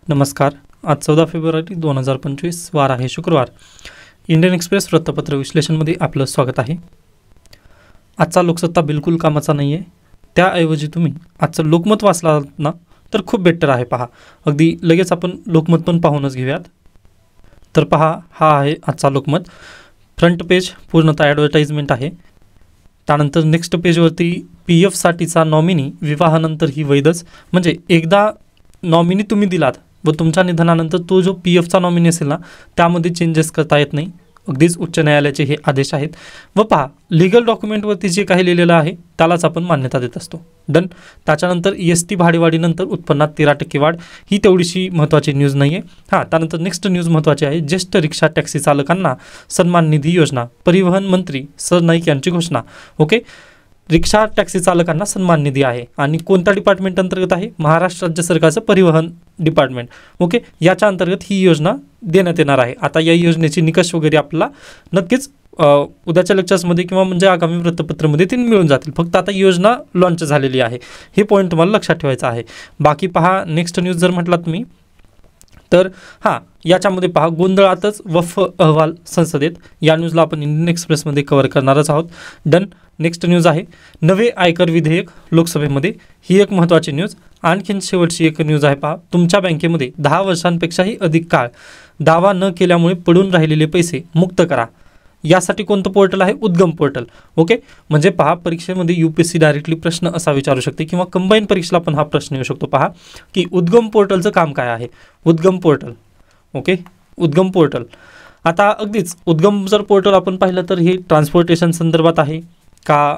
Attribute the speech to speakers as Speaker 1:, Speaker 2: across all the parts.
Speaker 1: नमस्कार. आज 14 फेब्रुवारी 2025 वार आहे शुक्रवार. इंडियन एक्सप्रेस वृत्तपत्र विश्लेषणमध्ये आपलं स्वागत आहे. आजचा लोकसत्ता बिलकुल कामाचा नाही आहे. त्याऐवजी तुम्ही आजचं लोकमत वाचला ना तर खूप बेटर आहे. पहा, अगदी लगेच आपण लोकमत पण पाहूनच घेऊयात. तर पहा, हा आहे आजचा लोकमत. फ्रंट पेज पूर्णतः ॲडव्हर्टाइजमेंट आहे. त्यानंतर नेक्स्ट पेजवरती PF साठीचा नॉमिनी विवाहानंतर ही वैधच, म्हणजे एकदा नॉमिनी तुम्ही दिलात व तुमच्या निधनानंतर तो जो PFचा नॉमिनी असेल ना त्यामध्ये चेंजेस करता येत नाही. अगदीच उच्च न्यायालयाचे हे आदेश आहेत. व पहा, लिगल डॉक्युमेंटवरती जे काही लिहिलेलं आहे त्यालाच आपण मान्यता देत असतो. डन. त्याच्यानंतर EST भाडेवाढीनंतर उत्पन्नात 13% वाढ, ही तेवढीशी महत्त्वाची न्यूज नाही आहे. त्यानंतर नेक्स्ट न्यूज महत्त्वाची आहे. ज्येष्ठ रिक्षा टॅक्सी चालकांना सन्मान निधी योजना, परिवहन मंत्री सर नाईक यांची घोषणा. ओके, रिक्षा टॅक्सी चालकांना सन्मान निधी आहे आणि कोणत्या डिपार्टमेंट अंतर्गत आहे? महाराष्ट्र राज्य सरकारचं परिवहन डिपार्टमेंट. ओके, याच्या अंतर्गत ही योजना देण्यात येणार आहे. आता या योजनेची निकष वगैरे आपल्याला नक्कीच उद्याच्या लेक्चर्समध्ये किंवा म्हणजे आगामी वृत्तपत्रामध्ये ते मिळून जातील. फक्त आता योजना लॉन्च झालेली आहे, हे पॉईंट तुम्हाला लक्षात ठेवायचं आहे. बाकी पहा, नेक्स्ट न्यूज जर म्हटलात तुम्ही तर याच्यामध्ये पहा, गोंधळातच वफ अहवाल संसदेत. या न्यूजला आपण इंडियन एक्सप्रेसमध्ये कव्हर करणारच आहोत. डन. नेक्स्ट न्यूज आहे नवे आयकर विधेयक लोकसभेमध्ये, ही एक महत्त्वाची न्यूज. आणखीन शेवटची एक न्यूज आहे. पहा, तुमच्या बँकेमध्ये 10 वर्षांपेक्षाही अधिक काळ दावा न केल्यामुळे पडून राहिलेले पैसे मुक्त करा. यासाठी कोणतं पोर्टल आहे? उद्गम पोर्टल. ओके, म्हणजे पहा, परीक्षेमध्ये UPSC डायरेक्टली प्रश्न असा विचारू शकते किंवा कंबाईन परीक्षेला पण हा प्रश्न येऊ शकतो. पहा की उद्गम पोर्टलचं काम काय आहे. उद्गम पोर्टल. ओके, उद्गम पोर्टल. आता अगदीच उद्गम जर पोर्टल आपण पाहिलं तर हे ट्रान्सपोर्टेशन संदर्भात आहे का,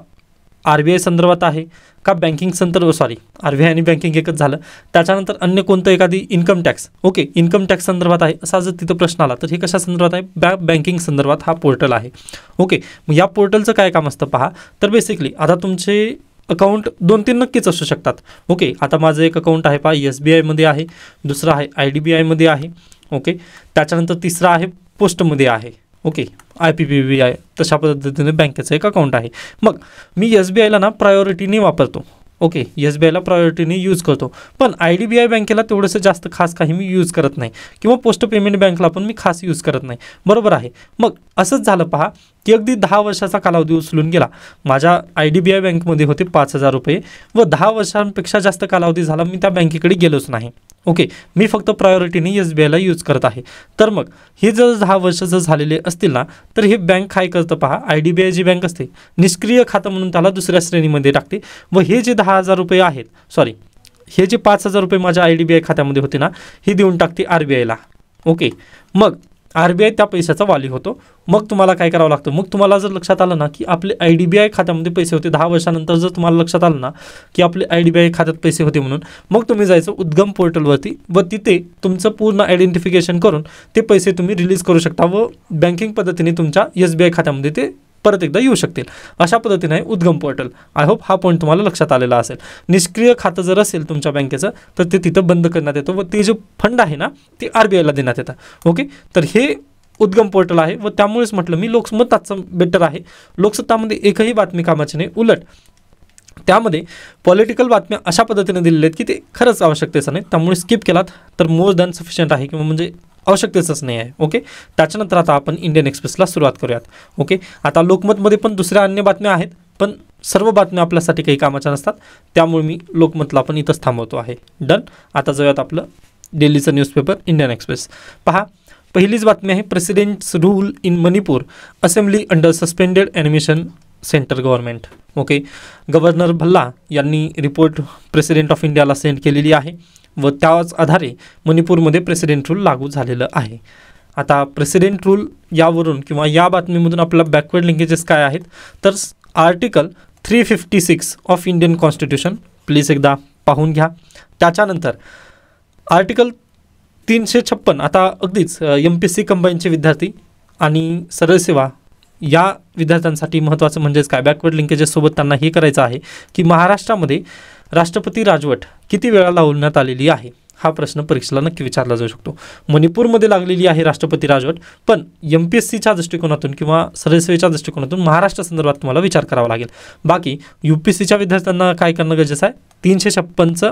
Speaker 1: RBI संदर्भात आहे का, बँकिंग RBI आणि बँकिंग एकच झालं. त्याच्यानंतर अन्य कोणतं एखादी income tax. Okay, income tax संदर्भात आहे असा जर तिथं प्रश्न आला तर हे कशा संदर्भात आहे? बँकिंग संदर्भात हा पोर्टल आहे. ओके, मग या पोर्टलचं काय काम असतं पहा. तर बेसिकली आता तुमचे अकाउंट 2-3 नक्कीच असू शकतात. ओके, आता माझं एक अकाउंट आहे पहा, SBIमध्ये आहे, दुसरं आहे IDBIमध्ये आहे. ओके, त्याच्यानंतर तिसरं आहे पोस्टमध्ये आहे. ओके, IPPB तशा पद्धतीने बँकेचं एक अकाउंट आहे. मग मी SBIला ना प्रायोरिटीने वापरतो. ओके, SBIला प्रायोरिटीने यूज करतो, पण IDBI बँकेला तेवढंसं जास्त खास काही मी यूज करत नाही किंवा पोस्ट पेमेंट बँकला पण मी खास यूज करत नाही. बरोबर आहे. मग असंच झालं पहा की अगदी 10 वर्षाचा कालावधी उचलून गेला. माझ्या IDBI बँकमध्ये होते 5,000 रुपये व 10 वर्षांपेक्षा जास्त कालावधी झाला, मी त्या बँकेकडे गेलोच नाही. ओके, मी फक्त प्रायोरिटीने SBIला यूज करत आहे. तर मग हे जर 10 वर्ष जर झालेले असतील ना तर हे बँक काय करतं पहा, IDBI जी बँक असते निष्क्रिय खातं म्हणून त्याला दुसऱ्या श्रेणीमध्ये टाकते व हे जे 10,000 रुपये आहेत, हे जे 5,000 रुपये माझ्या IDBI खात्यामध्ये होते ना, हे देऊन टाकते RBIला. ओके, मग RBI त्या पैशाचा वाली होतो. मग तुम्हाला काय करावं लागतं? मग तुम्हाला जर लक्षात आलं ना की आपले IDBI खात्यामध्ये पैसे होते 10 वर्षानंतर, जर तुम्हाला लक्षात आलं ना की आपले IDBI खात्यात पैसे होते म्हणून, मग तुम्ही जायचं उद्गम पोर्टलवरती व तिथे तुमचं पूर्ण आयडेंटिफिकेशन करून ते पैसे तुम्ही रिलीज करू शकता व बँकिंग पद्धतीने तुमच्या SBI खात्यामध्ये ते परत एकदा येऊ शकतील. अशा पद्धतीने आहे उद्गम पोर्टल. आय होप हा पॉईंट तुम्हाला लक्षात आलेला असेल. निष्क्रिय खातं जर असेल तुमच्या बँकेचं तर ते तिथं बंद करण्यात येतं व ते जे फंड आहे ना ते RBIला देण्यात येतं. ओके, तर हे उद्गम पोर्टल आहे व त्यामुळेच म्हटलं मी लोकमत आजचं बेटर आहे. लोकसत्तामध्ये एकही बातमी कामाची नाही, उलट त्यामध्ये पॉलिटिकल बातम्या अशा पद्धतीने दिलेल्या आहेत की ते खरंच आवश्यकतेचं नाही, त्यामुळे स्किप केलात तर मोर दॅन सफिशियंट आहे किंवा म्हणजे आवश्यकतेचंच नाही आहे. ओके, त्याच्यानंतर आता आपण इंडियन एक्सप्रेसला सुरुवात करूयात. ओके, आता लोकमतमध्ये पण दुसऱ्या अन्य बातम्या आहेत, पण सर्व बातम्या आपल्यासाठी काही कामाच्या नसतात, त्यामुळे मी लोकमतला पण इथंच थांबवतो आहे. डन. आता जाऊयात आपलं दिल्लीचं न्यूजपेपर इंडियन एक्सप्रेस. पहा, पहिलीच बातमी आहे presidents rule in Manipur, assembly under suspended animation centre government. Okay, governor Bhalla यांनी रिपोर्ट प्रेसिडेंट ऑफ इंडियाला सेंड केलेली आहे व त्याच आधारे मणिपूरमध्ये प्रेसिडेंट रूल लागू झालेलं आहे. आता प्रेसिडेंट रूल यावरून किंवा या बातमीमधून आपल्याला बॅकवर्ड लिंकेजेस काय आहेत तर article 356 of Indian constitution please एकदा पाहून घ्या. त्याच्यानंतर आर्टिकल 356. आता अगदीच MPSC कंबाईनचे विद्यार्थी आणि सरळ सेवा या विद्यार्थ्यांसाठी महत्त्वाचं म्हणजेच काय, बॅकवर्ड लिंकेजेससोबत त्यांना हे करायचं आहे की महाराष्ट्रामध्ये राष्ट्रपती राजवट किती वेळा लावण्यात आलेली आहे, हा प्रश्न परीक्षेला नक्की विचारला जाऊ शकतो. मणिपूरमध्ये लागलेली आहे राष्ट्रपती राजवट, पण MPSCच्या दृष्टिकोनातून किंवा सरळ सेवेच्या दृष्टिकोनातून महाराष्ट्र संदर्भात तुम्हाला विचार करावा लागेल. बाकी UPSCच्या विद्यार्थ्यांना काय करणं गरजेचं आहे, 356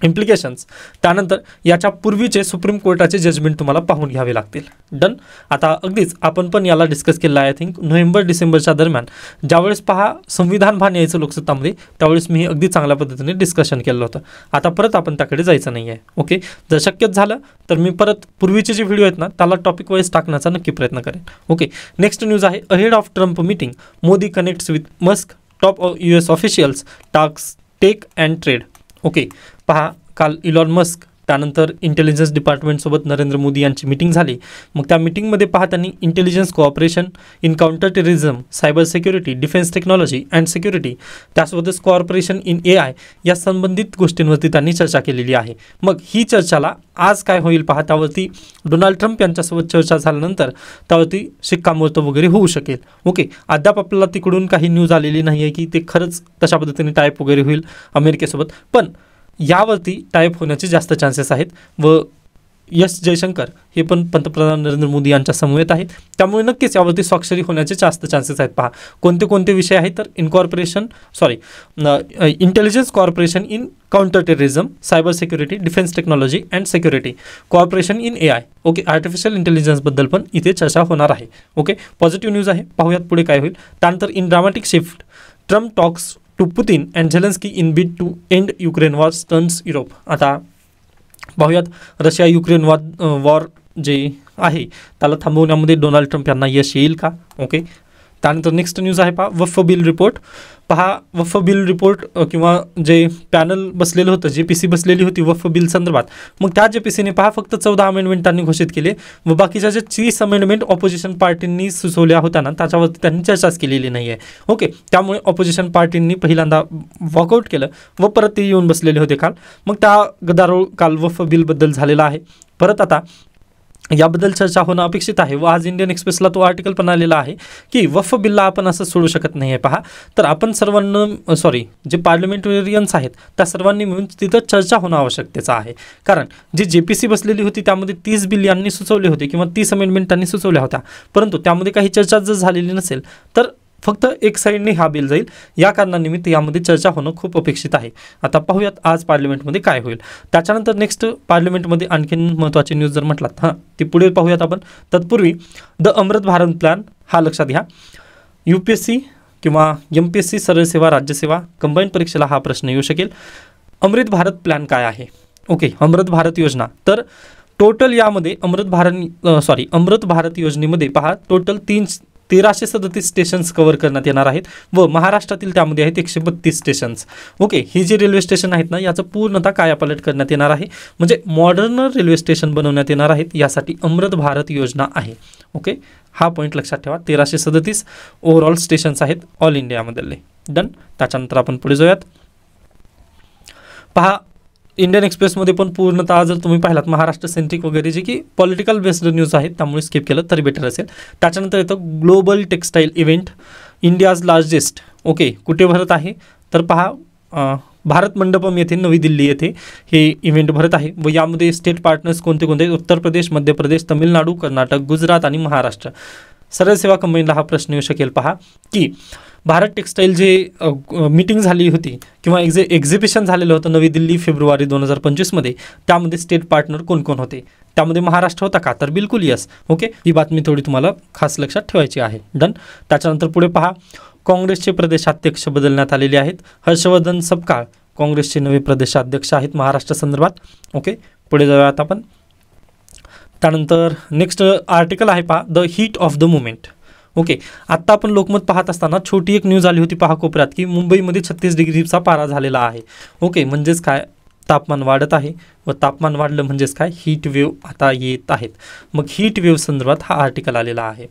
Speaker 1: इम्प्लिकेशन्स, त्यानंतर याच्या पूर्वीचे सुप्रीम कोर्टाचे जजमेंट तुम्हाला पाहून घ्यावे लागतील. डन. आता अगदीच आपण पण याला डिस्कस केलं आहे. आय थिंक नोव्हेंबर-डिसेंबरच्या दरम्यान ज्यावेळेस पहा संविधान भान यायचं लोकसत्तामध्ये, त्यावेळेस मी अगदी चांगल्या पद्धतीने डिस्कशन केलं होतं. आता परत आपण त्याकडे जायचं नाही आहे. ओके, जर शक्यच झालं तर मी परत पूर्वीचे जे व्हिडिओ आहेत ना त्याला टॉपिक वाईज टाकण्याचा नक्की प्रयत्न करेन. ओके, नेक्स्ट न्यूज आहे ahead of Trump meeting Modi connects with Musk, top US officials task tech and trade. Okay, पहा काल इलॉन मस्क त्यानंतर इंटेलिजन्स डिपार्टमेंटसोबत नरेंद्र मोदी यांची मीटिंग झाली. मग त्या मीटिंगमध्ये पहा त्यांनी intelligence cooperation in counter terrorism, cyber security, defence technology and security, त्यासोबतच कोऑपरेशन इन AI या संबंधित गोष्टींवरती त्यांनी चर्चा केलेली आहे. मग ही चर्चाला आज काय होईल पहा, त्यावरती डोनाल्ड ट्रम्प यांच्यासोबत चर्चा झाल्यानंतर त्यावरती शिक्कामोर्तब वगैरे होऊ शकेल. ओके, अद्याप आपल्याला तिकडून काही न्यूज आलेली नाही आहे की ते खरंच तशा पद्धतीने टाईप वगैरे होईल अमेरिकेसोबत, पण यावरती टाईप होण्याचे जास्त चान्सेस आहेत. व एस जयशंकर हे पण पंतप्रधान नरेंद्र मोदी यांच्या समवेत आहेत, त्यामुळे नक्कीच यावरती स्वाक्षरी होण्याचे जास्त चान्सेस आहेत. पहा कोणते कोणते विषय आहेत तर intelligence corporation in counter terrorism, cyber security, defence technology and security, corporation in AI. Okay, artificial इंटेलिजन्सबद्दल पण इथे चर्चा होणार आहे. ओके, पॉझिटिव्ह न्यूज आहे. पाहूयात पुढे काय होईल. त्यानंतर in dramatic shift Trump talks to Putin and Zelensky in bid to end Ukraine war turns Europe. आता पाहूयात रशिया युक्रेन वॉर जे आहे त्याला थांबवण्यामध्ये डोनाल्ड ट्रम्प यांना यश येईल का. ओके, त्यानंतर नेक्स्ट न्यूज आहे पहा वफ बिल रिपोर्ट. पहा वफ बिल रिपोर्ट किंवा जे पॅनल बसलेलं होतं, JPC बसलेली होती वफ बिल संदर्भात, मग त्या JPCने पहा फक्त 14 अमेंडमेंट त्यांनी घोषित केले व बाकीच्या जे 30 अमेंडमेंट ऑपोजिशन पार्टींनी सुचवल्या होत्या ना त्याच्यावरती त्यांनी चर्चाच केलेली नाही आहे. ओके, त्यामुळे ऑपोजिशन पार्टींनी पहिल्यांदा वॉकआउट केलं व परत ते येऊन बसलेले होते काल. मग त्या गदारोळ काल वफ बिलबद्दल झालेला आहे. परत आता याबद्दल चर्चा होणं अपेक्षित आहे व आज इंडियन एक्सप्रेसला तो आर्टिकल पण आलेला आहे की वफ बिलला आपण असं सोडू शकत नाही आहे. पहा तर आपण सर्वांना जे पार्लमेंटेरियन्स आहेत त्या सर्वांनी मिळून तिथं चर्चा होणं आवश्यकतेचं आहे. कारण जी JPC बसलेली होती त्यामध्ये 30 बिल यांनी सुचवले होते किंवा 30 अमेंडमेंट त्यांनी सुचवल्या होत्या, परंतु त्यामध्ये काही चर्चा जर झालेली नसेल तर फक्त एक साईडने हा बिल जाईल. या कारणानिमित्त यामध्ये चर्चा होणं खूप अपेक्षित आहे. आता पाहूयात आज पार्लमेंटमध्ये काय होईल. त्याच्यानंतर नेक्स्ट पार्लमेंटमध्ये आणखीन महत्त्वाची न्यूज जर म्हटलात ती पुढे पाहूयात आपण. तत्पूर्वी द अमृत भारत प्लॅन हा लक्षात घ्या. UPSC किंवा MPSC सरळ सेवा राज्यसेवा कंबाईन परीक्षेला हा प्रश्न येऊ शकेल. अमृत भारत प्लॅन काय आहे. ओके, अमृत भारत योजना. तर टोटल यामध्ये अमृत भारत योजनेमध्ये पहा टोटल 1337 स्टेशन्स कव्हर करण्यात येणार आहेत व महाराष्ट्रातील त्यामध्ये आहेत 132 स्टेशन्स. ओके, ही जी रेल्वे स्टेशन आहेत ना याचं पूर्णतः कायापालट करण्यात येणार आहे, म्हणजे मॉडर्न रेल्वे स्टेशन बनवण्यात येणार आहेत. यासाठी अमृत भारत योजना आहे. ओके, हा पॉईंट लक्षात ठेवा. 1337 ओव्हरऑल स्टेशन्स आहेत ऑल इंडियामधले. डन. त्याच्यानंतर आपण पुढे जाऊयात. पहा इंडियन एक्सप्रेसमध्ये पण पूर्णतः जर तुम्ही पाहिलात महाराष्ट्र सेंट्रिक वगैरे जे की पॉलिटिकल बेस्ड न्यूज आहेत त्यामुळे स्किप केलं तरी बेटर असेल. त्याच्यानंतर येतं global textile event India's largest. Okay, कुठे भरत आहे तर पहा भारत मंडपम येथे नवी दिल्ली येथे हे इव्हेंट भरत आहे व यामध्ये स्टेट पार्टनर्स कोणते कोणते उत्तर प्रदेश, मध्य प्रदेश, तमिळनाडू, कर्नाटक, गुजरात आणि महाराष्ट्र. सरळ सेवा कंबाईनला हा प्रश्न येऊ शकेल. पहा की भारत टेक्स्टाईल जे मीटिंग झाली होती किंवा एक्झिबिशन झालेलं होतं नवी दिल्ली फेब्रुवारी 2025मध्ये, त्यामध्ये स्टेट पार्टनर कोण कोण होते. त्यामध्ये महाराष्ट्र होता का तर बिलकुल यस. ओके, ही बातमी थोडी तुम्हाला खास लक्षात ठेवायची आहे. डन. त्याच्यानंतर पुढे पहा काँग्रेसचे प्रदेशाध्यक्ष बदलण्यात आलेले आहेत. हर्षवर्धन सपकाळ काँग्रेसचे नवे प्रदेशाध्यक्ष आहेत महाराष्ट्र संदर्भात. ओके, पुढे जाऊयात आपण. त्यानंतर नेक्स्ट आर्टिकल आहे पहा the heat of the moment. Okay, आत्ता आपण लोकमत पाहत असताना छोटी एक न्यूज आली होती पहा कोपऱ्यात की मुंबईमध्ये 36 डिग्रीचा पारा झालेला आहे. ओके, म्हणजेच काय तापमान वाढत आहे व तापमान वाढलं म्हणजेच काय हीट वेव्ह आता येत आहेत. मग हीट वेव्ह संदर्भात हा आर्टिकल आलेला आहे.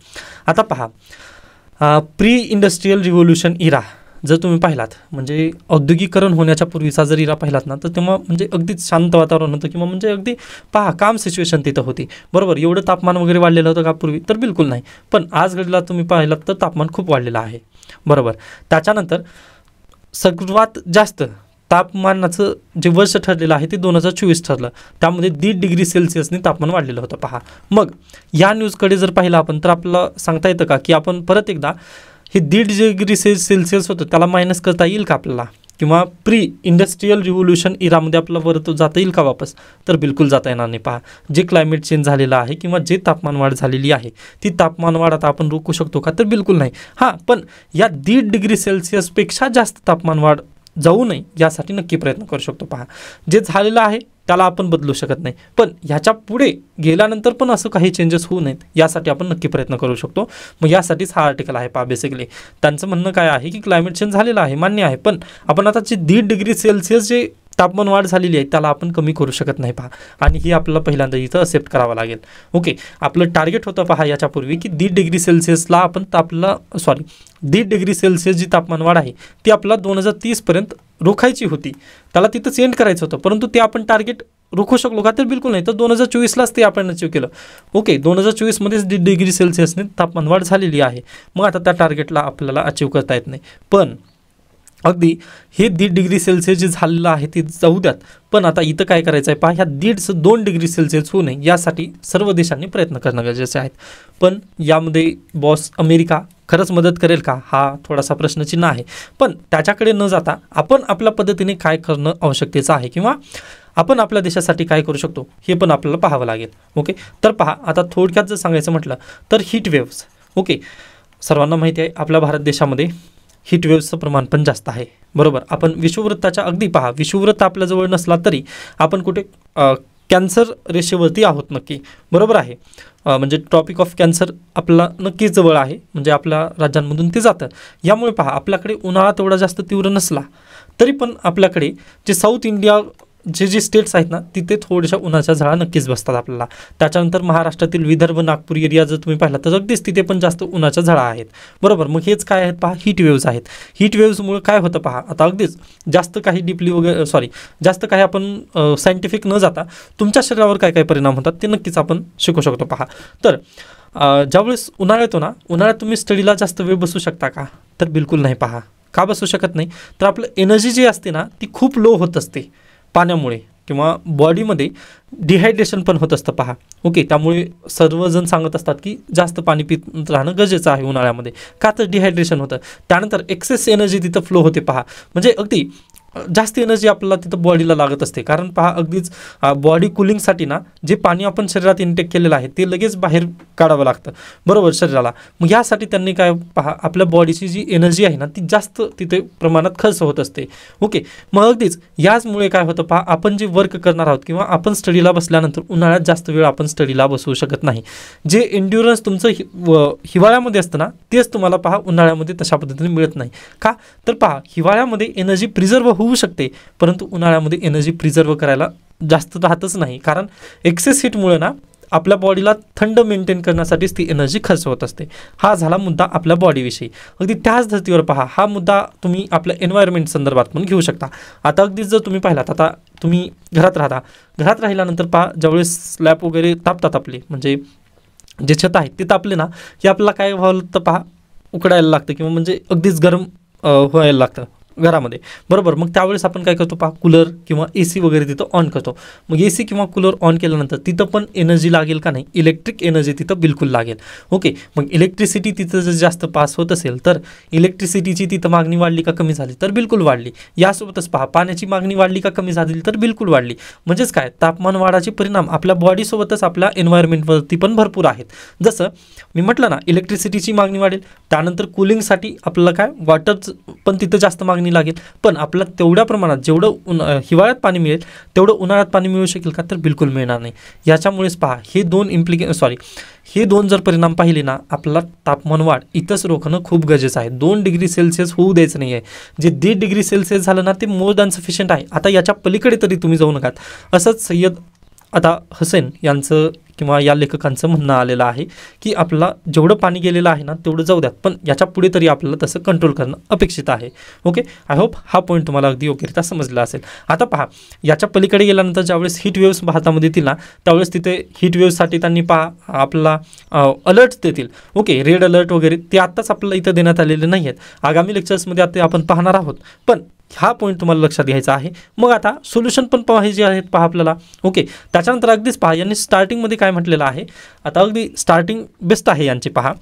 Speaker 1: आता पहा प्री इंडस्ट्रियल रिव्होल्यूशन इरा जर तुम्ही पाहिलात म्हणजे औद्योगिकरण होण्याच्या पूर्वीचा जर इरा पाहिलात ना तर तेव्हा म्हणजे अगदीच शांत वातावरण होतं किंवा म्हणजे अगदी पहा काम सिच्युएशन तिथं होती. बरोबर, एवढं तापमान वगैरे वाढलेलं होतं का पूर्वी तर बिलकुल नाही, पण आज घडीला तुम्ही पाहिलात तर तापमान खूप वाढलेलं आहे. बरोबर. त्याच्यानंतर सर्वात जास्त तापमानाचं जे वर्ष ठरलेलं आहे ते 2024 ठरलं, त्यामध्ये 1.5 डिग्री सेल्सिअसने तापमान वाढलेलं होतं. पहा मग या न्यूजकडे जर पाहिलं आपण तर आपल्याला सांगता येतं का की आपण परत एकदा हे 1.5 डिग्री सेल्सिअस होतं त्याला मायनस करता येईल का आपल्याला. किंवा प्री इंडस्ट्रियल रिव्होल्यूशन इरामध्ये आपला परत जाता येईल का वापस? तर बिलकुल जाता येणार नाही. पहा, जे क्लायमेट चेंज झालेलं आहे किंवा जे तापमानवाढ झालेली आहे ती तापमानवाढ आता आपण रोखू शकतो का? तर बिलकुल नाही. हां, पण या 1.5 डिग्री सेल्सिअसपेक्षा जास्त तापमानवाढ जाऊ नये यासाठी नक्की प्रयत्न करू शकतो. पहा, जे झालेलं आहे त्याला आपण बदलू शकत नाही, पण ह्याच्या पुढे गेल्यानंतर पण असं काही चेंजेस होऊ नयेत यासाठी आपण नक्की प्रयत्न करू शकतो. मग यासाठीच हा आर्टिकल आहे. पहा, बेसिकली त्यांचं म्हणणं काय आहे की क्लायमेट चेंज झालेलं आहे, मान्य आहे, पण आपण आता जे 1.5 डिग्री सेल्सिअस जे तापमान वाढ झालेली आहे त्याला आपण कमी करू शकत नाही. पहा, आणि ही आपल्याला पहिल्यांदा इथं एक्सेप्ट करावं लागेल. ओके, आपलं टार्गेट होतं पहा याच्यापूर्वी की 1.5 डिग्री सेल्सिअसला आपण 1.5 डिग्री सेल्सिअस जी तापमानवाढ आहे ती आपला 2030 पर्यंत रोखायची होती, त्याला तिथं सेंड करायचं होतं, परंतु ते आपण टार्गेट रोखू शकलो का? तर बिलकुल नाही. तर 2024लाच ते आपण अचीव केलं. ओके, 2024मध्येच 1.5 डिग्री सेल्सिअसने तापमानवाढ झालेली आहे. मग आता त्या टार्गेटला आपल्याला अचीव करता येत नाही. पण अगदी हे 1.5 डिग्री सेल्सिअस जे झालेलं आहे ते जाऊ द्यात, पण आता इथं काय करायचं आहे पहा, ह्या 2 डिग्री सेल्सिअस होऊ नये यासाठी सर्व देशांनी प्रयत्न करणं गरजेचे आहेत. पण यामध्ये बॉस अमेरिका खरंच मदत करेल का? हा थोडासा प्रश्नचिन्ह आहे. पण त्याच्याकडे न जाता आपण आपल्या पद्धतीने काय करणं आवश्यकतेचं आहे किंवा आपण आपल्या देशासाठी काय करू शकतो हे पण आपल्याला पाहावं लागेल. ओके, तर पहा, आता थोडक्यात जर सांगायचं म्हटलं तर हीट वेव्स. ओके, सर्वांना माहिती आहे आपल्या भारत देशामध्ये हीट वेव्सचं प्रमाण पण जास्त आहे, बरोबर. आपण विषुववृत्ताच्या अगदी पहा, विषुववृत्त आपल्याजवळ नसला तरी आपण कुठे कॅन्सर रेषेवरती आहोत नक्की, बरोबर आहे. म्हणजे ट्रॉपिक ऑफ कॅन्सर आपला नक्कीच जवळ आहे, म्हणजे आपल्या राज्यांमधून ते जातं. यामुळे पहा, आपल्याकडे उन्हाळा तेवढा जास्त तीव्र नसला तरी पण आपल्याकडे जे साऊथ इंडिया जे स्टेट्स आहेत ना तिथे थोड्याशा उन्हाच्या झळा नक्कीच बसतात आपल्याला. त्याच्यानंतर महाराष्ट्रातील विदर्भ नागपूर एरिया जर तुम्ही पाहिला तर अगदीच तिथे पण जास्त उन्हाच्या झळा आहेत, बरोबर. मग हेच काय आहेत पहा, हीट वेव्स आहेत. हीट वेव्समुळे काय होतं पहा, आता अगदीच जास्त काही डीपली वगैरे जास्त काही आपण सायंटिफिक न जाता तुमच्या शरीरावर काय काय परिणाम होतात ते नक्कीच आपण शिकू शकतो. पहा, तर ज्यावेळेस उन्हाळा येतो ना, उन्हाळ्यात तुम्ही स्टडीला जास्त वेळ बसू शकता का? तर बिलकुल नाही. पहा, का बसू शकत नाही? तर आपलं एनर्जी जी असते ना ती खूप लो होत असते पाण्यामुळे किंवा बॉडीमध्ये डिहायड्रेशन पण होत असतं. पहा, ओके, त्यामुळे सर्वजण सांगत असतात की जास्त पाणी पित राहणं गरजेचं आहे उन्हाळ्यामध्ये. का? तर डिहायड्रेशन होतं. त्यानंतर एक्सेस एनर्जी तिथं फ्लो होते. पहा, म्हणजे अगदी जास्त एनर्जी आपल्याला तिथं बॉडीला लागत असते. कारण पहा, अगदीच बॉडी कुलिंगसाठी ना जे पाणी आपण शरीरात इनटेक केलेलं आहे ते लगेच बाहेर काढावं लागतं, बरोबर, शरीराला. मग यासाठी त्यांनी काय पहा, आपल्या बॉडीची जी एनर्जी आहे ना ती जास्त तिथे प्रमाणात खर्च होत असते. ओके, मग अगदीच याचमुळे काय होतं पहा, आपण जे वर्क करणार आहोत किंवा आपण स्टडीला बसल्यानंतर उन्हाळ्यात जास्त वेळ आपण स्टडीला बसवू शकत नाही. जे एन्ड्युरन्स तुमचं हिवाळ्यामध्ये असतं ना तेच तुम्हाला पहा उन्हाळ्यामध्ये तशा पद्धतीने मिळत नाही. का? तर पहा, हिवाळ्यामध्ये एनर्जी प्रिझर्व होऊ शकते, परंतु उन्हाळ्यामध्ये एनर्जी प्रिझर्व करायला जास्त राहतच नाही. कारण एक्सेस हीटमुळे ना आपल्या बॉडीला थंड मेंटेन करण्यासाठीच ती एनर्जी खर्च होत असते. हा झाला मुद्दा आपल्या बॉडीविषयी. अगदी त्याच धर्तीवर पहा, हा मुद्दा तुम्ही आपल्या एन्व्हायरमेंट संदर्भात पण घेऊ शकता. आता अगदीच जर तुम्ही पाहिलात, आता तुम्ही घरात राहता, घरात राहिल्यानंतर पहा ज्यावेळेस स्लॅब वगैरे तापतात आपले, म्हणजे जे छत आहेत ते तापले ना की आपल्याला काय व्हावं लागतं पहा, उकडायला लागतं किंवा म्हणजे अगदीच गरम व्हायला लागतं घरामध्ये, बरोबर. मग त्यावेळेस आपण काय करतो पहा, कूलर किंवा AC वगैरे तिथं ऑन करतो. मग AC किंवा कूलर ऑन केल्यानंतर तिथं पण एनर्जी लागेल का? नाही, इलेक्ट्रिक एनर्जी तिथं बिलकुल लागेल. ओके, मग इलेक्ट्रिसिटी तिथं जर जास्त पास होत असेल तर इलेक्ट्रिसिटीची तिथं मागणी वाढली का कमी झाली? तर बिलकुल वाढली. यासोबतच पहा, पाण्याची मागणी वाढली का कमी झाली? तर बिलकुल वाढली. म्हणजेच काय, तापमान वाढाचे परिणाम आपल्या बॉडीसोबतच आपल्या एन्व्हायरमेंटवरती पण भरपूर आहेत. जसं मी म्हटलं ना, इलेक्ट्रिसिटीची मागणी वाढेल, त्यानंतर कूलिंगसाठी आपल्याला काय वाटर पण तिथं जास्त मागणी लागेल. पण आपल्याला तेवढ्या प्रमाणात जेवढं हिवाळ्यात पाणी मिळेल तेवढं उन्हाळ्यात पाणी मिळू शकेल का? तर बिलकुल मिळणार नाही. याच्यामुळेच पहा, हे दोन जर परिणाम पाहिले ना, आपल्याला तापमान वाढ इथंच रोखणं खूप गरजेचं आहे. 2 डिग्री सेल्सिअस होऊ द्यायचं नाही आहे. जे 1.5 डिग्री सेल्सिअस झालं ना ते मोर दॅन सफिशियंट आहे. आता याच्या पलीकडे तरी तुम्ही जाऊ नकात. असंच सय्यद आता हुसैन यांचं किंवा या लेखकांचं म्हणणं आलेलं आहे की आपला जेवढं पाणी गेलेलं आहे ना तेवढं जाऊ द्यात, पण याच्या पुढे तरी आपल्याला तसं कंट्रोल करणं अपेक्षित आहे. ओके, आय होप हा पॉईंट तुम्हाला अगदी योग्यरित्या समजला असेल. आता पहा, याच्या पलीकडे गेल्यानंतर ज्यावेळेस हीट वेव्स भारतामध्ये येतील ना त्यावेळेस तिथे हीट वेव्ससाठी त्यांनी पहा आपला अलर्ट्स देतील. ओके, रेड अलर्ट वगैरे ते आत्ताच आपल्याला इथं देण्यात आलेले नाही आहेत. आगामी लेक्चर्समध्ये आता आपण पाहणार आहोत, पण हा पॉईंट तुम्हाला लक्षात घ्यायचा आहे. मग आता सोल्युशन पण पाहायचे आहेत पहा आपल्याला. ओके, त्याच्यानंतर अगदीच पहा यांनी स्टार्टिंगमध्ये काय म्हटलेलं आहे. आता अगदी स्टार्टिंग बेस्ट आहे यांची. पहा,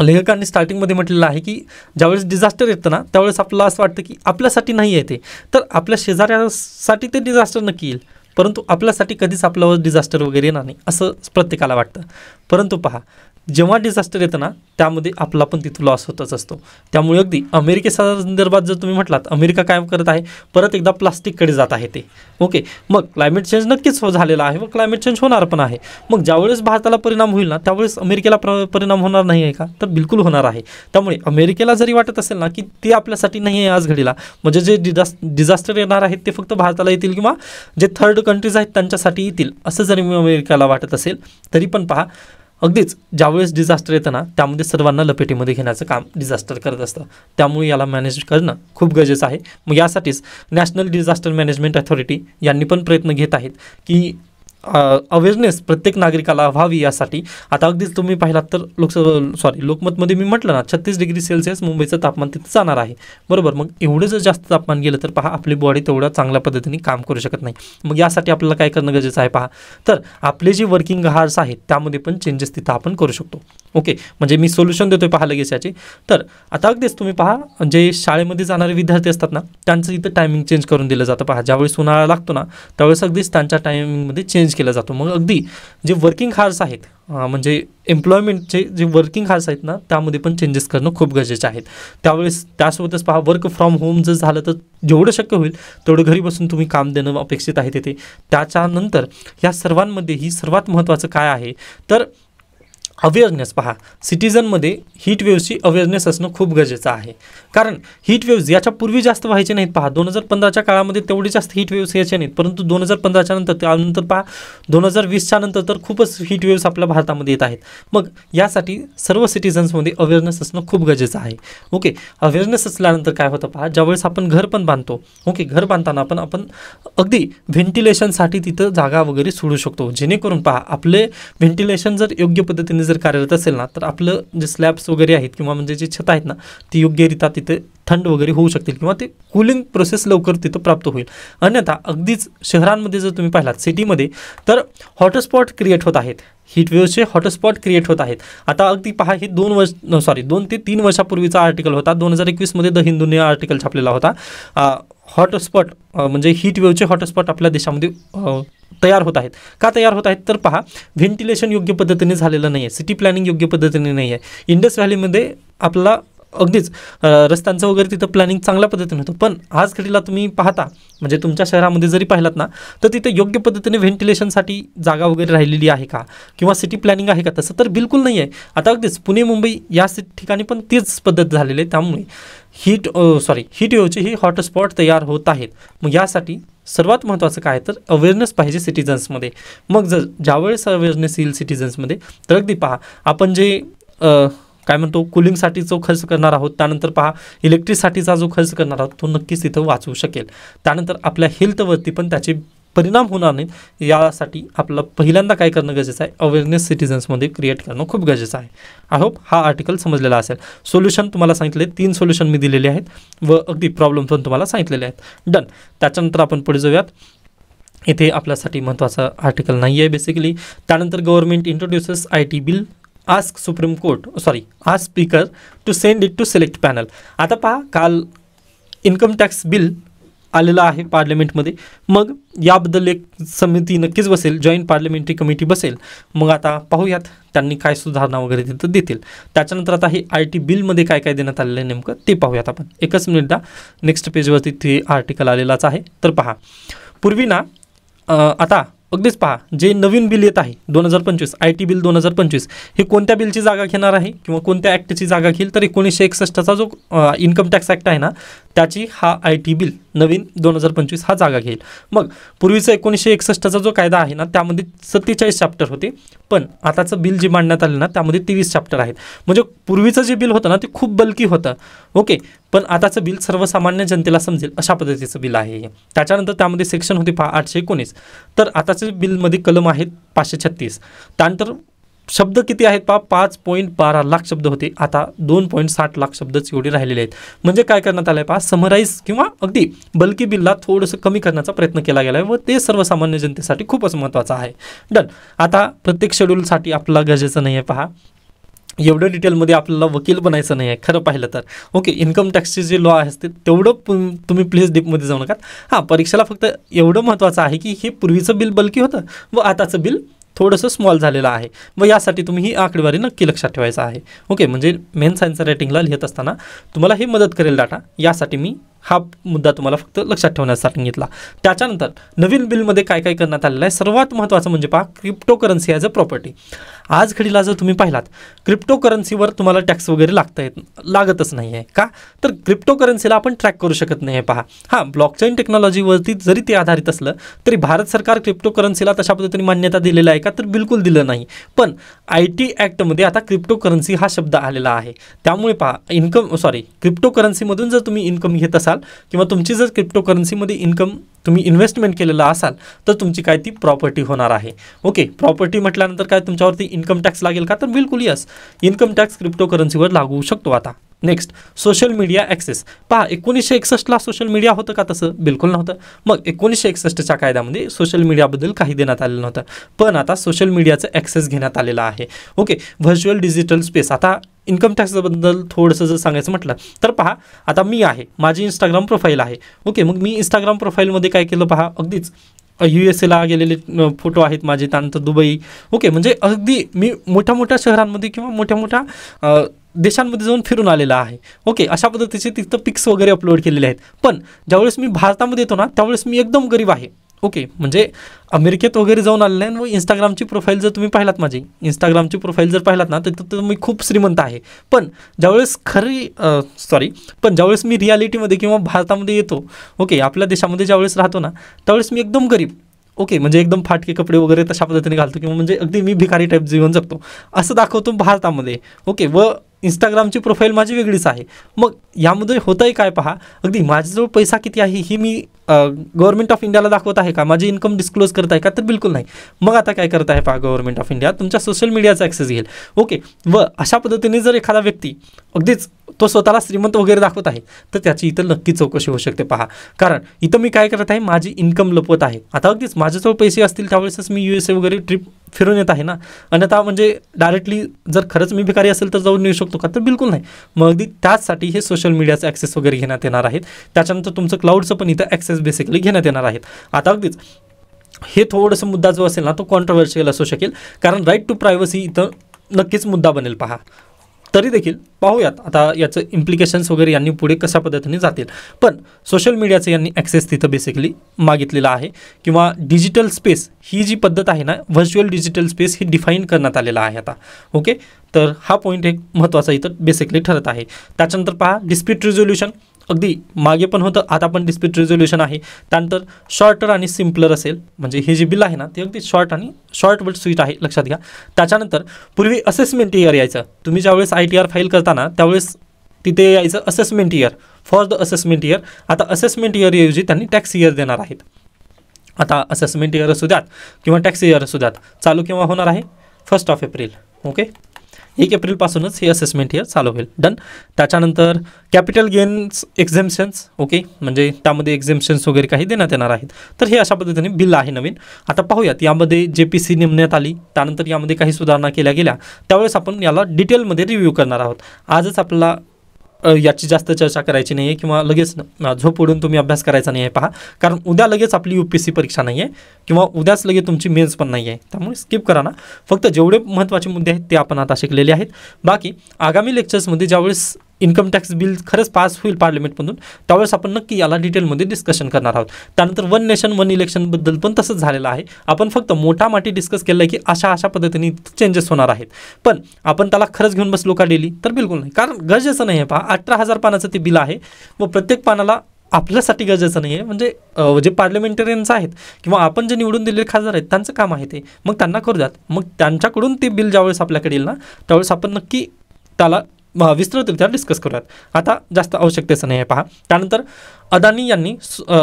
Speaker 1: लेखकांनी स्टार्टिंगमध्ये म्हटलेलं आहे की ज्यावेळेस डिझास्टर येतं ना त्यावेळेस आपल्याला असं वाटतं की आपल्यासाठी नाही आहे ते, तर आपल्या शेजाऱ्यासाठी ते डिझास्टर नक्की येईल, परंतु आपल्यासाठी कधीच आपल्यावर डिझास्टर वगैरे येणार नाही असं प्रत्येकाला वाटतं. परंतु पहा, जेव्हा डिझास्टर येतं ना त्यामध्ये आपला पण तिथं लॉस होतच असतो. त्यामुळे अगदी संदर्भात जर तुम्ही म्हटलात, अमेरिका काय करत आहे, परत एकदा प्लास्टिककडे जात आहे ते. ओके, मग क्लायमेट चेंज नक्कीच झालेला आहे व क्लायमेट चेंज होणार पण आहे. मग ज्यावेळेस भारताला परिणाम होईल ना त्यावेळेस अमेरिकेला परिणाम होणार नाही आहे का, तर बिलकुल होणार आहे. त्यामुळे अमेरिकेला जरी वाटत असेल ना की ते आपल्यासाठी नाही आहे आज घडीला, म्हणजे जे डिझास्टर येणार आहेत ते फक्त भारताला येतील किंवा जे थर्ड कंट्रीज आहेत त्यांच्यासाठी येतील असं जरी अमेरिकेला वाटत असेल, तरी पण पहा अगदीच ज्यावेळेस डिझास्टर येतं ना त्यामध्ये सर्वांना लपेटीमध्ये घेण्याचं काम डिझास्टर करत असतं. त्यामुळे याला मॅनेज करणं खूप गरजेचं आहे. मग यासाठीच नॅशनल डिझास्टर मॅनेजमेंट अथॉरिटी यांनी पण प्रयत्न घेत आहेत की अवेअरनेस प्रत्येक नागरिकाला व्हावी यासाठी. आता अगदीच तुम्ही पाहिलात तर लोकमतमध्ये मी म्हटलं ना 36 डिग्री सेल्सिअस मुंबईचं तापमान तिथं जाणार आहे, बरोबर. मग एवढं जर जास्त तापमान गेलं तर पहा आपली बॉडी तेवढ्या चांगल्या पद्धतीने काम करू शकत नाही. मग यासाठी आपल्याला काय करणं गरजेचं आहे पहा, तर आपले जे वर्किंग हार्स आहेत त्यामध्ये पण चेंजेस तिथं आपण करू शकतो. ओके, म्हणजे मी सोल्युशन देतोय पहा लगेच याची. तर आता अगदीच तुम्ही पहा, जे शाळेमध्ये जाणारे विद्यार्थी असतात ना त्यांचं इथं टायमिंग चेंज करून दिलं जातं. पहा ज्यावेळेस उन्हाळा लागतो ना त्यावेळेस अगदीच त्यांच्या टायमिंगमध्ये चेंज केला जातो. मग अगदी जे वर्किंग हार्स आहेत, म्हणजे एम्प्लॉयमेंटचे जे वर्किंग हार्स आहेत ना त्यामध्ये पण चेंजेस करणं खूप गरजेचे आहेत. त्यावेळेस त्यासोबतच पहा वर्क फ्रॉम होम जर झालं तर जेवढं शक्य होईल तेवढं घरी बसून तुम्ही काम देणं अपेक्षित आहे तिथे. त्याच्यानंतर या सर्वांमध्ये ही सर्वात महत्त्वाचं काय आहे तर अवेअरनेस. पहा सिटीजनमध्ये हीट वेव्हची अवेअरनेस असणं खूप गरजेचं आहे, कारण हीट वेव्ज याच्यापूर्वी जास्त व्हायचे नाहीत. पहा 2015च्या काळामध्ये तेवढे जास्त हीट वेव्स यायचे नाहीत, परंतु 2015च्या नंतर त्यानंतर पहा 2020च्या नंतर तर खूपच हीट वेव्स आपल्या भारतामध्ये येत आहेत. मग यासाठी सर्व सिटीजन्समध्ये अवेअरनेस असणं खूप गरजेचं आहे. ओके, अवेअरनेस असल्यानंतर काय होतं पहा, ज्यावेळेस आपण घर पण बांधतो, ओके, घर बांधताना पण आपण अगदी व्हेंटिलेशनसाठी तिथं जागा वगैरे सोडू शकतो, जेणेकरून पहा आपले व्हेंटिलेशन जर योग्य पद्धतीने जर कार्यरत असेल ना तर आपलं जे स्लॅब्स वगैरे आहेत किंवा म्हणजे जे छत आहेत ना ती योग्यरित्या तिथे थंड वगैरे होऊ शकतील किंवा ते कूलिंग प्रोसेस लवकर तिथं प्राप्त होईल. अन्यथा अगदीच शहरांमध्ये जर तुम्ही पाहिलात सिटीमध्ये तर हॉटस्पॉट क्रिएट होत आहेत, हीटवेव्हचे हॉटस्पॉट क्रिएट होत आहेत. आता अगदी पहा हे 2 ते 3 वर्षापूर्वीचा आर्टिकल होता. 2021मध्ये द हिंदूने आर्टिकल छापलेला होता. हॉटस्पॉट म्हणजे हीटवेव्हचे हॉटस्पॉट आपल्या देशामध्ये तयार होत आहेत. का तयार होत आहेत तर पहा व्हेंटिलेशन योग्य पद्धतीने झालेलं नाही आहे, सिटी प्लॅनिंग योग्य पद्धतीने नाही आहे. इंडस व्हॅलीमध्ये आपला अगदीच रस्त्यांचं वगैरे तिथं प्लॅनिंग चांगल्या पद्धतीने होतं, पण आज घडीला तुम्ही पाहता म्हणजे तुमच्या शहरामध्ये जरी पाहिलात ना तर तिथे योग्य पद्धतीने व्हेंटिलेशनसाठी जागा वगैरे राहिलेली आहे का किंवा सिटी प्लॅनिंग आहे का, तसं तर बिलकुल नाही आहे. आता अगदीच पुणे मुंबई या ठिकाणी पण तीच पद्धत झालेली आहे. त्यामुळे हीटवेव्हचे ही हॉटस्पॉट तयार होत आहेत. मग यासाठी सर्वात महत्त्वाचं काय तर अवेअरनेस पाहिजे सिटीजन्समध्ये. मग जर ज्यावेळेस अवेअरनेस येईल सिटीजन्समध्ये तर अगदी पहा आपण जे काय म्हणतो कूलिंगसाठी जो खर्च करणार आहोत, त्यानंतर पहा इलेक्ट्रिकसाठीचा जो खर्च करणार आहोत तो नक्कीच तिथं वाचवू शकेल. त्यानंतर आपल्या हेल्थवरती पण त्याचे परिणाम होणार नाहीत. यासाठी आपलं पहिल्यांदा काय करणं गरजेचं आहे, अवेअरनेस सिटीजन्समध्ये क्रिएट करणं खूप गरजेचं आहे. आय होप हा आर्टिकल समजलेला असेल. सोल्युशन तुम्हाला सांगितले 3 सोल्युशन मी दिलेले आहेत व अगदी प्रॉब्लेम पण तुम्हाला सांगितलेले आहेत. डन. त्याच्यानंतर आपण पुढे जाऊयात. इथे आपल्यासाठी महत्त्वाचं आर्टिकल नाही आहे बेसिकली. त्यानंतर government introduces IT bill, ask speaker to send it to select panel. आता पहा काल इन्कम टॅक्स बिल आलेलं आहे पार्लमेंटमध्ये. मग याबद्दल एक समिती नक्कीच बसेल, जॉईंट पार्लमेंटरी कमिटी बसेल. मग आता पाहूयात त्यांनी काय सुधारणा वगैरे तिथं देतील. त्याच्यानंतर आता हे IT बिलमध्ये काय काय देण्यात आलेलं आहे नेमकं ते पाहूयात आपण. एकच मिनिट, नेक्स्ट पेजवरती ते आर्टिकल आलेलाच आहे. तर पहा पूर्वी ना आता अगदीच पहा जे नवीन बिल येत आहे 2025 IT बिल 2025 हे कोणत्या बिलची जागा घेणार आहे किंवा कोणत्या ॲक्टची जागा घेईल तर 1961चा जो इन्कम टॅक्स ॲक्ट आहे ना त्याची हा IT बिल नवीन 2025 हा जागा घेईल. मग पूर्वीचा 1961चा जो कायदा आहे ना त्यामध्ये 47 चॅप्टर होते, पण आताचं बिल जे मांडण्यात आलं ना त्यामध्ये 23 चॅप्टर आहेत. म्हणजे पूर्वीचं जे बिल होतं ना ते खूप बल्की होतं, ओके, पण आताचं बिल सर्वसामान्य जनतेला समजेल अशा पद्धतीचं बिल आहे. त्याच्यानंतर त्यामध्ये सेक्शन होते पहा 819, तर आताचं बिलमध्ये कलम आहेत 536. त्यानंतर शब्द किती आहेत पहा 5.12 लाख शब्द होते, आता 2.60 लाख शब्दच एवढे राहिलेले आहेत. म्हणजे काय करण्यात आलं आहे पहा समराईज किंवा अगदी बल्की बिलला थोडंसं कमी करण्याचा प्रयत्न केला गेला आहे व ते सर्वसामान्य जनतेसाठी खूपच महत्त्वाचं आहे. डन. आता प्रत्येक शेड्यूलसाठी आपल्याला गरजेचं नाही आहे पहा एवढं डिटेलमध्ये आपल्याला वकील बनायचं नाही आहे खरं पाहिलं तर. ओके, इन्कम टॅक्सचे जे लॉ असते तेवढं तुम्ही प्लीज डीपमध्ये जाऊ नका. हां, परीक्षेला फक्त एवढं महत्त्वाचं आहे की हे पूर्वीचं बिल बल्की होतं व आताचं बिल थोडंसं स्मॉल झालेलं आहे व यासाठी तुम्ही ही आकडेवारी नक्की लक्षात ठेवायचं आहे. ओके, म्हणजे मेन्स आन्सर रायटिंगला लिहित असताना तुम्हाला हे मदत करेल डाटा, यासाठी मी हा मुद्दा तुम्हाला फक्त लक्षात ठेवण्यासाठी सांगितला. त्याच्यानंतर नवीन बिलमध्ये काय काय करण्यात आलेलं आहे, सर्वात महत्त्वाचं म्हणजे पहा, क्रिप्टोकरन्सी ॲज अ प्रॉपर्टी. आज घडीला जर तुम्ही पाहिलात, क्रिप्टोकरन्सीवर तुम्हाला टॅक्स वगैरे लागतच नाही आहे. का तर क्रिप्टोकरन्सीला आपण ट्रॅक करू शकत नाही आहे. पहा, हां, ब्लॉकचेन टेक्नॉलॉजीवरती जरी ते आधारित असलं तरी भारत सरकार क्रिप्टोकरन्सीला तशा पद्धतीने मान्यता दिलेलं आहे का, तर बिलकुल दिलं नाही. पण IT ॲक्टमध्ये आता क्रिप्टोकरन्सी हा शब्द आलेला आहे. त्यामुळे पहा, क्रिप्टोकरन्सीमधून जर तुम्ही इन्कम घेत असाल किंवा तुमची जर क्रिप्टोकरन्सीमध्ये इन्कम तुम्ही इन्व्हेस्टमेंट केलेला असाल तर तुमची काय ती प्रॉपर्टी होणार आहे. ओके, प्रॉपर्टी म्हटल्यानंतर काय तुमच्यावरती इन्कम टॅक्स लागेल का, तर बिलकुल यस, इन्कम टॅक्स क्रिप्टोकरन्सीवर लागू शकतो. आता नेक्स्ट, सोशल मीडिया ॲक्सेस. पहा, 1961ला सोशल मीडिया होतं का, तसं बिलकुल नव्हतं. मग 1961च्या कायद्यामध्ये सोशल मीडियाबद्दल काही देण्यात आलेलं नव्हतं, पण आता सोशल मीडियाचं ॲक्सेस घेण्यात आलेलं आहे. Okay, virtual digital space. आता इन्कम टॅक्सबद्दल थोडंसं जर सांगायचं म्हटलं तर पहा, आता मी आहे, माझी इंस्टाग्राम प्रोफाईल आहे. ओके, मग मी इंस्टाग्राम प्रोफाईलमध्ये काय केलं पहा, अगदीच USA गेलेले फोटो आहेत माझे, त्यानंतर दुबई. ओके, म्हणजे अगदी मी मोठ्या मोठ्या शहरांमध्ये किंवा मोठ्या मोठ्या देशांमध्ये जाऊन फिरून आलेला आहे. ओके, अशा पद्धतीचे तिथं पिक्स वगैरे अपलोड केलेले आहेत. पण ज्यावेळेस मी भारतामध्ये येतो ना, त्यावेळेस मी एकदम गरीब आहे. ओके, म्हणजे अमेरिकेत वगैरे जाऊन आलेलं आहे. व इंस्टाग्रामची प्रोफाईल जर तुम्ही पाहिलात, माझी इंस्टाग्रामची प्रोफाईल जर पाहिलात ना, तर मी खूप श्रीमंत आहे. पण ज्यावेळेस ज्यावेळेस मी रियालिटीमध्ये किंवा भारतामध्ये येतो, ओके, आपल्या देशामध्ये ज्यावेळेस राहतो ना, त्यावेळेस मी एकदम गरीब. ओके, म्हणजे एकदम फाटके कपडे वगैरे तशा पद्धतीने घालतो किंवा म्हणजे अगदी मी भिकारी टाईप जीवन जगतो असं दाखवतो भारतामध्ये. ओके, व इंस्टाग्रामची प्रोफाईल माझी वेगळीच आहे. मग यामध्ये होतं आहे काय पहा, अगदी माझ्याजवळ पैसा किती आहे ही मी गव्हर्नमेंट ऑफ इंडियाला दाखवत आहे का, माझी इन्कम डिस्क्लोज करत आहे का, तर बिलकुल नाही. मग आता काय करत आहे पहा, गव्हर्नमेंट ऑफ इंडिया तुमच्या सोशल मीडियाचा ॲक्सेस घेईल. ओके, व अशा पद्धतीने जर एखादा व्यक्ती अगदीच तो स्वतःला श्रीमंत वगैरे दाखवत आहे तर त्याची इथं नक्की चौकशी होऊ शकते. पहा, कारण इथं मी काय करत आहे, माझी इन्कम लपवत आहे. आता अगदीच माझ्याजवळ पैसे असतील त्यावेळेसच मी USA वगैरे ट्रिप फिरून येत आहे ना, आणि आता म्हणजे डायरेक्टली जर खरंच मी भिकारी असेल तर जाऊन येऊ शकतो का, तर बिलकुल नाही. मग अगदी त्याचसाठी हे सोशल मीडियाचं ॲक्सेस वगैरे घेण्यात येणार आहेत. त्याच्यानंतर तुमचं क्लाउडचं पण इथं ॲक्सेस बेसिकली घेण्यात येणार आहेत. आता अगदीच हे थोडंसं मुद्दा जो असेल ना, तो कॉन्ट्रोवर्शियल असू शकेल, कारण राईट टू प्रायव्हसी इथं नक्कीच मुद्दा बनेल. पहा, तरी देखील पाहूयात आता याचं इम्प्लिकेशन्स वगैरे यांनी पुढे कशा पद्धतीने जातील. पण सोशल मीडियाचं यांनी ॲक्सेस तिथं बेसिकली मागितलेला आहे, किंवा डिजिटल स्पेस ही जी पद्धत आहे ना, व्हर्च्युअल डिजिटल स्पेस ही डिफाईन करण्यात आलेला आहे आता. ओके, तर हा पॉईंट एक महत्त्वाचा इथं बेसिकली ठरत आहे. त्याच्यानंतर पहा, डिस्प्यूट रिझोल्युशन. अगदी मागे पण होतं, आता पण डिस्प्यूट रिझोल्युशन आहे. त्यानंतर शॉर्टर आणि सिम्पलर असेल, म्हणजे हे जे बिल आहे ना ते अगदी शॉर्ट बट स्वीट आहे, लक्षात घ्या. त्याच्यानंतर पूर्वी असेसमेंट इयर यायचं, तुम्ही ज्यावेळेस ITR फाईल करताना त्यावेळेस तिथे यायचं assessment year, for the assessment year. आता असेसमेंट इयरऐवजी त्यांनी टॅक्स इयर देणार आहेत. आता असेसमेंट इयर असू द्यात किंवा टॅक्स इयर असू द्यात, चालू केव्हा होणार आहे, 1 एप्रिल. ओके, 1 एप्रिलपासूनच हे असेसमेंट इयर चालू होईल. डन. त्याच्यानंतर कॅपिटल गेन्स एक्झेम्पशन्स. ओके, म्हणजे त्यामध्ये एक्झेम्पशन्स वगैरे काही देण्यात येणार आहेत. तर हे अशा पद्धतीने बिल आहे नवीन. आता पाहूयात, यामध्ये JPC नेमण्यात आली, त्यानंतर यामध्ये काही सुधारणा केल्या गेल्या, त्यावेळेस आपण याला डिटेलमध्ये रिव्ह्यू करणार आहोत. आजच आपल्याला याची जास्त चर्चा करायची नाही आहे किंवा लगेच झोप उडून तुम्ही अभ्यास करायचा नाही आहे. पहा, कारण उद्या लगेच आपली UPSC परीक्षा नाही आहे किंवा उद्याच लगेच तुमची मेन्स पण नाही आहे, त्यामुळे स्किप करा ना. फक्त जेवढे महत्त्वाचे मुद्दे आहेत ते आपण आता शिकलेले आहेत. बाकी आगामी लेक्चर्समध्ये ज्यावेळेस इन्कम टॅक्स बिल खरंच पास होईल पार्लमेंटमधून, त्यावेळेस आपण नक्की याला डिटेलमध्ये डिस्कशन करणार आहोत. त्यानंतर 1 नेशन 1 इलेक्शनबद्दल पण तसंच झालेलं आहे. आपण फक्त मोठामाटी डिस्कस केलं आहे की अशा पद्धतीने चेंजेस होणार आहेत, पण आपण त्याला खरंच घेऊन बसलो का डेली, तर बिलकुल नाही. कारण गरजेचं नाही आहे. पहा, 18,000 पानाचं ते बिल आहे व प्रत्येक पानाला आपल्यासाठी गरजेचं नाही आहे. म्हणजे जे पार्लमेंटरियन्स आहेत किंवा आपण जे निवडून दिलेले खासदार आहेत त्यांचं काम आहे ते, मग त्यांना करू द्यात. मग त्यांच्याकडून ते बिल ज्यावेळेस आपल्याकडे येईल ना, त्यावेळेस आपण नक्की त्याला विस्तृतरित्या डिस्कस करूयात. आता जास्त आवश्यकतेचं नाही आहे. पहा, त्यानंतर अदानी यांनी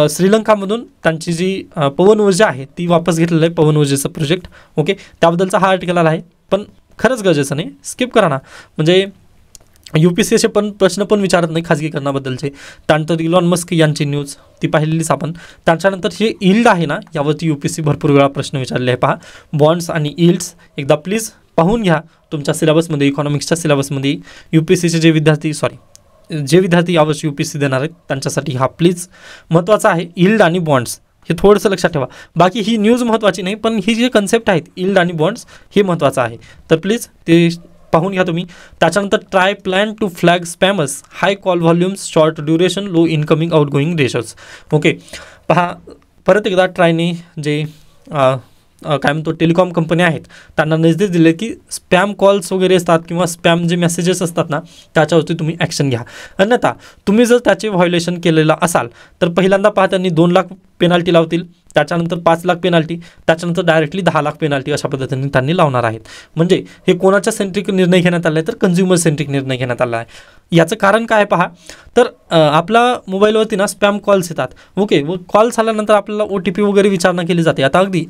Speaker 1: श्रीलंकामधून त्यांची जी पवन ऊर्जा आहे ती वापस घेतलेलं आहे, पवन ऊर्जेचं प्रोजेक्ट. ओके, त्याबद्दलचा हा आर्टिकल आला आहे, पण खरंच गरजेचं नाही, स्किप करा ना. म्हणजे UPSC पण प्रश्न पण विचारत नाही खाजगीकरणाबद्दलचे. त्यानंतर इलॉन मस्क यांची न्यूज ती पाहिलेलीच आपण. त्याच्यानंतर हे यील्ड आहे ना, यावरती UPSC भरपूर वेळा प्रश्न विचारले आहे. पहा, बॉन्ड्स आणि यील्ड्स एकदा प्लीज पाहून घ्या तुमच्या सिलेबसमध्ये, इकॉनॉमिक्सच्या सिलेबसमध्ये UPSCचे जे विद्यार्थी यावर्षी UPSC देणार आहेत त्यांच्यासाठी हा प्लीज महत्त्वाचा आहे. यील्ड आणि बॉन्ड्स हे थोडंसं लक्षात ठेवा. बाकी ही न्यूज महत्त्वाची नाही, पण ही जे कन्सेप्ट आहेत यील्ड आणि बॉन्ड्स हे महत्त्वाचं आहे. तर प्लीज ते पाहून घ्या तुम्ही. त्याच्यानंतर TRAI plan to flag spammers, high call volumes, short duration, low incoming outgoing ratios. Okay, पहा परत एकदा ट्रायने जे काय म्हणतो टेलिकॉम कंपन्या आहेत त्यांना निर्देश दिले की स्पॅम कॉल्स वगैरे असतात किंवा स्पॅम जे मेसेजेस असतात ना त्याच्यावरती तुम्ही ॲक्शन घ्या. अन्यथा तुम्ही जर त्याचे व्हायोलेशन केलेलं असाल तर पहिल्यांदा पहा त्यांनी 2 लाख पेनाल्टी लावतील, त्याच्यानंतर 5 लाख पेनाल्टी, त्याच्यानंतर डायरेक्टली 10 लाख पेनाल्टी अशा पद्धतीने त्यांनी लावणार आहेत. म्हणजे हे कोणाच्या सेंट्रिक निर्णय घेण्यात आला आहे तर कन्झ्युमर सेंट्रिक निर्णय घेण्यात आला आहे. याचं कारण काय पहा तर आपला मोबाईलवरती ना स्पॅम कॉल्स येतात. ओके, व कॉल्स आल्यानंतर आपल्याला OTP वगैरे विचारणा केली जाते. आता अगदी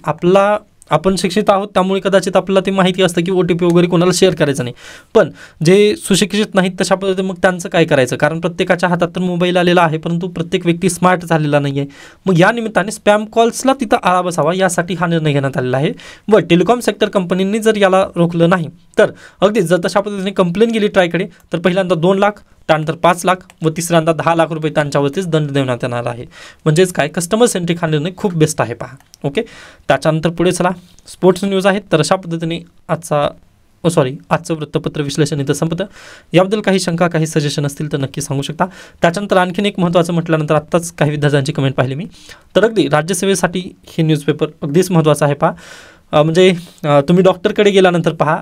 Speaker 1: आपण शिक्षित आहोत त्यामुळे कदाचित आपल्याला ते माहिती असतं की OTP वगैरे कोणाला शेअर करायचं नाही. पण जे सुशिक्षित नाहीत तशा पद्धतीने मग त्यांचं काय करायचं, कारण प्रत्येकाच्या हातात तर मोबाईल आलेला आहे परंतु प्रत्येक व्यक्ती स्मार्ट झालेला नाही आहे. मग या निमित्ताने स्पॅम कॉल्सला तिथं आळा बसावा यासाठी हा निर्णय घेण्यात आलेला आहे. व टेलिकॉम सेक्टर कंपनींनी जर याला रोखलं नाही तर अगदी जर तशा पद्धतीने कंप्लेंट गेली ट्रायकडे तर पहिल्यांदा 2 लाख, त्यानंतर 5 लाख व तिसऱ्यांदा 10 लाख रुपये त्यांच्यावरतीच दंड देण्यात येणार आहे. म्हणजेच काय कस्टमर सेंट्रिक हा निर्णय खूप बेस्ट आहे पहा. ओके, त्याच्यानंतर पुढे चला स्पोर्ट्स न्यूज आहेत. तर अशा पद्धतीने आजचं वृत्तपत्र विश्लेषण इथं संपतं. याबद्दल काही शंका काही सजेशन असतील तर नक्की सांगू शकता. त्याच्यानंतर आणखीन एक महत्त्वाचं म्हटल्यानंतर आत्ताच काही विद्यार्थ्यांची कमेंट पाहिली मी, तर अगदी राज्यसेवेसाठी हे न्यूजपेपर अगदीच महत्त्वाचं आहे पहा. म्हणजे तुम्ही डॉक्टरकडे गेल्यानंतर पहा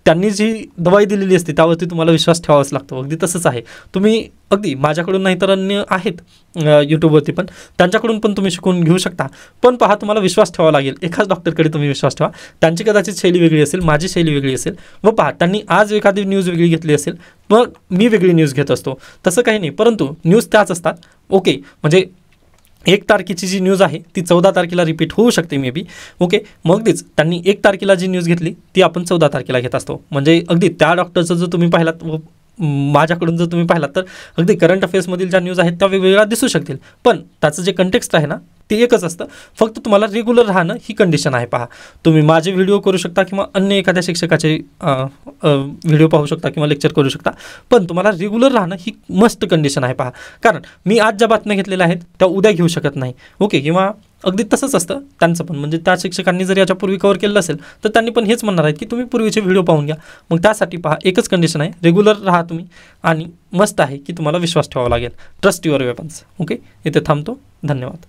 Speaker 1: त्यांनी जी दवाई दिलेली असते त्यावरती तुम्हाला विश्वास ठेवावाच लागतो. अगदी तसंच आहे. तुम्ही अगदी माझ्याकडून नाही तर अन्य आहेत यूट्यूबवरती पण त्यांच्याकडून पण तुम्ही शिकून घेऊ शकता. पण पहा तुम्हाला विश्वास ठेवावा लागेल. एकाच डॉक्टरकडे तुम्ही विश्वास ठेवा. त्यांची कदाचित शैली वेगळी असेल, माझी शैली वेगळी असेल. व पहा त्यांनी आज एखादी न्यूज वेगळी घेतली असेल मग मी वेगळी न्यूज घेत असतो, तसं काही नाही. परंतु न्यूज त्याच असतात. ओके, म्हणजे 1 तारखेची जी न्यूज आहे ती 14 तारखेला रिपीट होऊ शकते मे बी. ओके, मग अगदीच त्यांनी 1 तारखेला जी न्यूज घेतली ती आपण 14 तारखेला घेत असतो. म्हणजे अगदी त्या डॉक्टरचं जर तुम्ही पाहिलात व माझ्याकडून जर तुम्ही पाहिलात तर अगदी करंट अफेअर्समधील ज्या न्यूज आहेत त्या वेगवेगळ्या दिसू शकतील, पण त्याचं जे कंटेक्स्ट आहे ना ते एकच असतं. फक्त तुम्हाला रेग्युलर राहणं ही कंडिशन आहे. पहा तुम्ही माझे व्हिडिओ करू शकता किंवा अन्य एखाद्या शिक्षकाचे व्हिडिओ पाहू शकता किंवा लेक्चर करू शकता, पण तुम्हाला रेग्युलर राहणं ही मस्ट कंडिशन आहे. पहा कारण मी आज ज्या बातम्या घेतलेल्या आहेत त्या उद्या घेऊ शकत नाही. ओके, किंवा अगदी तसंच असतं त्यांचं पण. म्हणजे त्या शिक्षकांनी जर याच्यापूर्वी कव्हर केलं असेल तर त्यांनी पण हेच म्हणणार आहेत की तुम्ही पूर्वीचे व्हिडिओ पाहून घ्या. मग त्यासाठी पहा एकच कंडिशन आहे, रेग्युलर राहा तुम्ही आणि मस्त आहे की तुम्हाला विश्वास ठेवावा लागेल. Trust your weapons. ओके, इथे थांबतो. धन्यवाद.